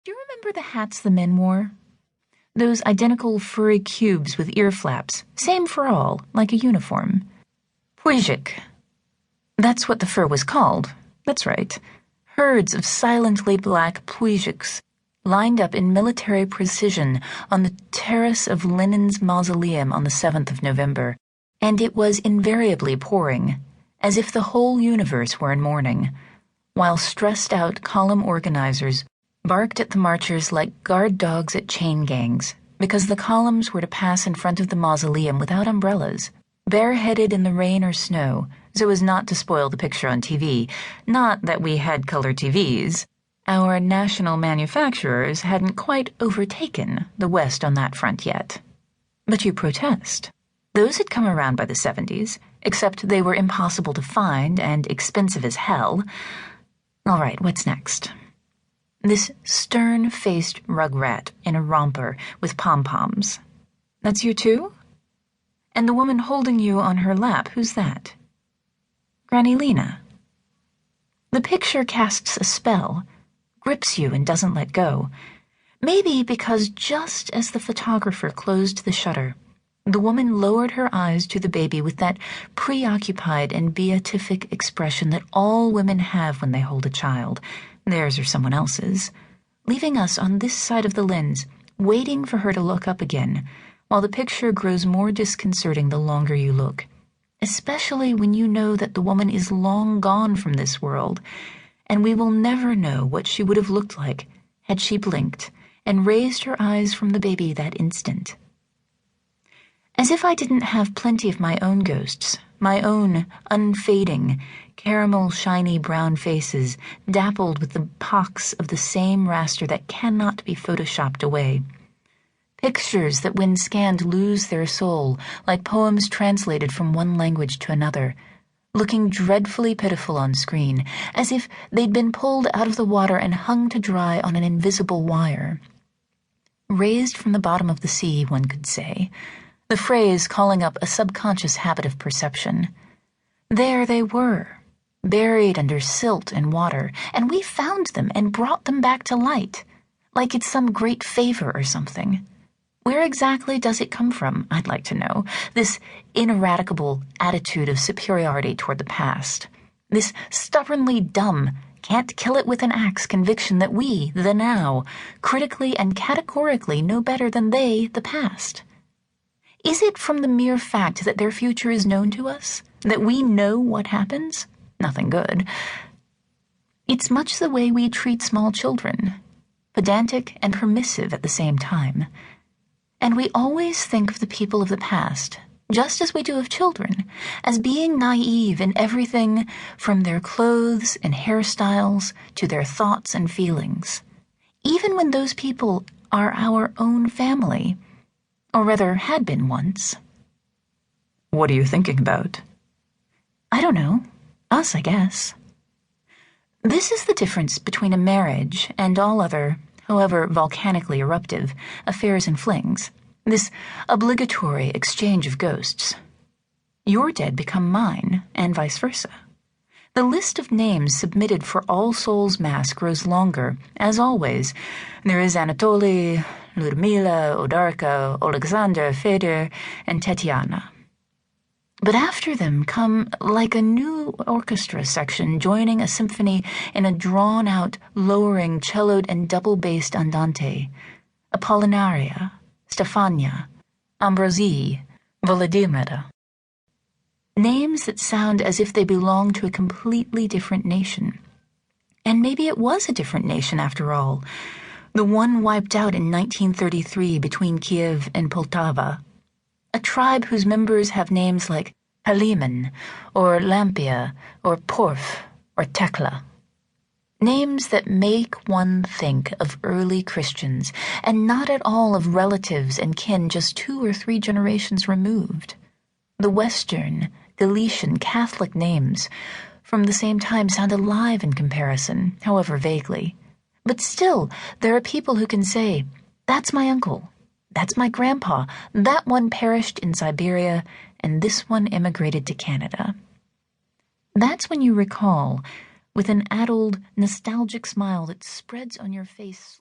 Do you remember the hats the men wore? Those identical furry cubes with ear flaps, same for all, like a uniform. Pujik. That's what the fur was called. That's right. Herds of silently black pujiks lined up in military precision on the terrace of Lenin's mausoleum on the 7th of November, and it was invariably pouring, as if the whole universe were in mourning, while stressed-out column organizers barked at the marchers like guard dogs at chain gangs, because the columns were to pass in front of the mausoleum without umbrellas, bareheaded in the rain or snow, so as not to spoil the picture on TV. Not that we had color TVs. Our national manufacturers hadn't quite overtaken the West on that front yet. But you protest. Those had come around by the 70s, except they were impossible to find and expensive as hell. All right, what's next? This stern-faced rugrat in a romper with pom-poms. That's you too? And the woman holding you on her lap, who's that? Granny Lena. The picture casts a spell, grips you and doesn't let go. Maybe because just as the photographer closed the shutter, the woman lowered her eyes to the baby with that preoccupied and beatific expression that all women have when they hold a child, theirs or someone else's, leaving us on this side of the lens, waiting for her to look up again, while the picture grows more disconcerting the longer you look, especially when you know that the woman is long gone from this world, and we will never know what she would have looked like had she blinked and raised her eyes from the baby that instant. As if I didn't have plenty of my own ghosts, my own unfading, caramel shiny brown faces dappled with the pox of the same raster that cannot be photoshopped away. Pictures that when scanned lose their soul, like poems translated from one language to another, looking dreadfully pitiful on screen, as if they'd been pulled out of the water and hung to dry on an invisible wire. Raised from the bottom of the sea, one could say, the phrase calling up a subconscious habit of perception. There they were, buried under silt and water, and we found them and brought them back to light, like it's some great favor or something. Where exactly does it come from, I'd like to know, this ineradicable attitude of superiority toward the past, this stubbornly dumb, can't kill it with an axe conviction that we, the now, critically and categorically know better than they, the past? Is it from the mere fact that their future is known to us, that we know what happens? Nothing good. It's much the way we treat small children, pedantic and permissive at the same time. And we always think of the people of the past, just as we do of children, as being naive in everything from their clothes and hairstyles to their thoughts and feelings, even when those people are our own family, or rather had been once. What are you thinking about? I don't know. Us, I guess. This is the difference between a marriage and all other, however volcanically eruptive, affairs and flings, this obligatory exchange of ghosts. Your dead become mine, and vice versa. The list of names submitted for All Souls' Mass grows longer, as always. There is Anatoly, Ludmila, Odarka, Alexander, Fedor, and Tetiana. But after them come like a new orchestra section joining a symphony in a drawn-out, lowering, celloed and double-bassed andante. Apollinaria, Stefania, Ambrosie, Volodymyra. Names that sound as if they belong to a completely different nation. And maybe it was a different nation after all, the one wiped out in 1933 between Kiev and Poltava. A tribe whose members have names like Haliman, or Lampia, or Porf, or Tekla. Names that make one think of early Christians, and not at all of relatives and kin just 2 or 3 generations removed. The Western, Galician Catholic names from the same time sound alive in comparison, however vaguely. But still, there are people who can say, that's my uncle, that's my grandpa, that one perished in Siberia, and this one immigrated to Canada. That's when you recall, with an addled, nostalgic smile that spreads on your face